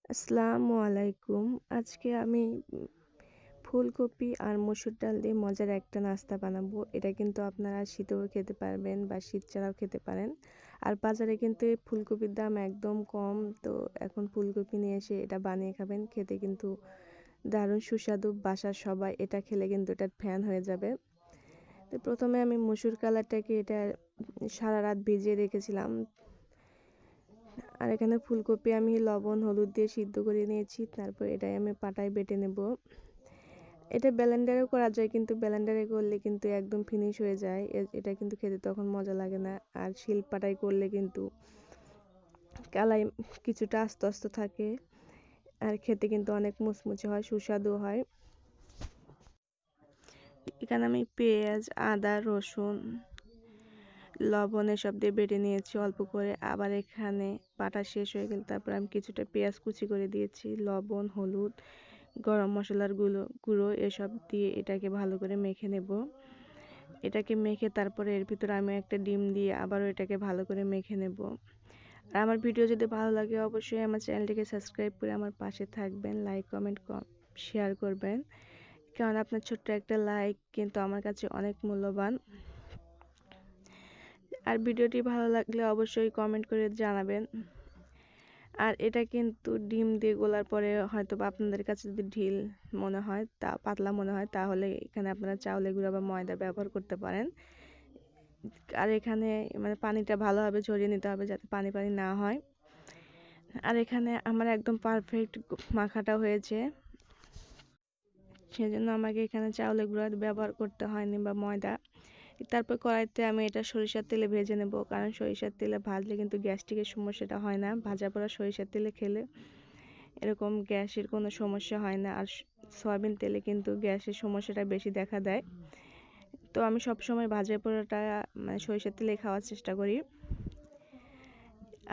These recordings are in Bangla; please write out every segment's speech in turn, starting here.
আসসালামু আলাইকুম। আজকে আমি ফুলকপি আর মসুর ডাল দিয়ে মজার একটা নাস্তা বানাবো। এটা কিন্তু আপনারা শীতেও খেতে পারবেন বা শীত ছাড়াও খেতে পারেন। আর বাজারে কিন্তু এই ফুলকপির দাম একদম কম। তো এখন ফুলকপি নিয়ে এসে এটা বানিয়ে খাবেন। খেতে কিন্তু দারুণ সুস্বাদু। বাসার সবাই এটা খেলে কিন্তু এটার ফ্যান হয়ে যাবে। তো প্রথমে আমি মসুর কালারটাকে এটা সারা রাত ভিজিয়ে রেখেছিলাম। আর এখানে ফুলকপি আমি লবণ হলুদ দিয়ে সিদ্ধ করে নিয়েছি। তারপর এটাই আমি পাটায় বেটে নেব। এটা ব্লেন্ডারেও করা যায়, কিন্তু ব্লেন্ডারে করলে কিন্তু একদম ফিনিশ হয়ে যায়। এটা কিন্তু খেতে তখন মজা লাগে না। আর শিলপাটায় করলে কিন্তু কালাই কিছুটা আস্তে আস্তে থাকে, আর খেতে কিন্তু অনেক মুচমুচে হয়, সুস্বাদু হয়। এখানে আমি পেঁয়াজ আদা রসুন লবণ এসব দিয়ে বেটে নিয়েছি অল্প করে। আবার এখানে বাটা শেষ হয়ে গেলে তারপর আমি কিছুটা পেঁয়াজ কুচি করে দিয়েছি, লবণ হলুদ গরম মশলার গুঁড়ো এসব দিয়ে এটাকে ভালো করে মেখে নেব। এটাকে মেখে তারপরে এর ভিতরে আমি একটা ডিম দিয়ে আবারও এটাকে ভালো করে মেখে নেব। আর আমার ভিডিও যদি ভালো লাগে অবশ্যই আমার চ্যানেলটিকে সাবস্ক্রাইব করে আমার পাশে থাকবেন, লাইক কমেন্ট শেয়ার করবেন, কারণ আপনার ছোট্ট একটা লাইক কিন্তু আমার কাছে অনেক মূল্যবান। আর ভিডিওটি ভালো লাগলে অবশ্যই কমেন্ট করে জানাবেন। আর এটা কিন্তু ডিম দিয়ে গোলার পরে হয়তো বা আপনাদের কাছে যদি ঢিল মনে হয়, তা পাতলা মনে হয়, তাহলে এখানে আপনারা চাউলের গুঁড়া বা ময়দা ব্যবহার করতে পারেন। আর এখানে মানে পানিটা ভালোভাবে ঝরিয়ে নিতে হবে যাতে পানি পানি না হয়। আর এখানে আমার একদম পারফেক্ট মাখাটা হয়েছে, সেজন্য আমাকে এখানে চাউলের গুঁড়া ব্যবহার করতে হয়নি বা ময়দা। তারপর কড়াইতে আমি এটা সরিষার তেলে ভেজে নেব, কারণ সরিষার তেলে ভাজলে কিন্তু গ্যাস্ট্রিকের সমস্যাটা হয় না। ভাজা পোড়া সরিষার তেলে খেলে এরকম গ্যাসের কোনো সমস্যা হয় না। আর সয়াবিন তেলে কিন্তু গ্যাসের সমস্যাটা বেশি দেখা দেয়। তো আমি সবসময় ভাজা পোড়াটা মানে সরিষার তেলে খাওয়ার চেষ্টা করি।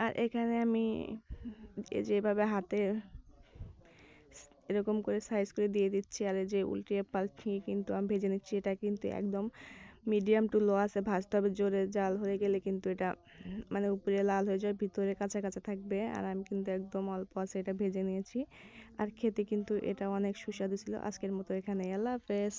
আর এখানে আমি যেভাবে হাতে এরকম করে সাইজ করে দিয়ে দিচ্ছি, আর এই যে উল্টিয়ে পাল্টিয়ে কিন্তু আমি ভেজে নিচ্ছি। এটা কিন্তু একদম মিডিয়াম টু লো আছে ভাজতে হবে, জোরে জাল হয়ে গেলে কিন্তু এটা মানে উপরে লাল হয়ে যায়, ভিতরে কাঁচা কাঁচা থাকবে। আর আমি কিন্তু একদম অল্প আছে এটা ভেজে নিয়েছি। আর খেতে কিন্তু এটা অনেক সুস্বাদু ছিল। আজকের মতো এখানে, আল্লাহ হাফেজ।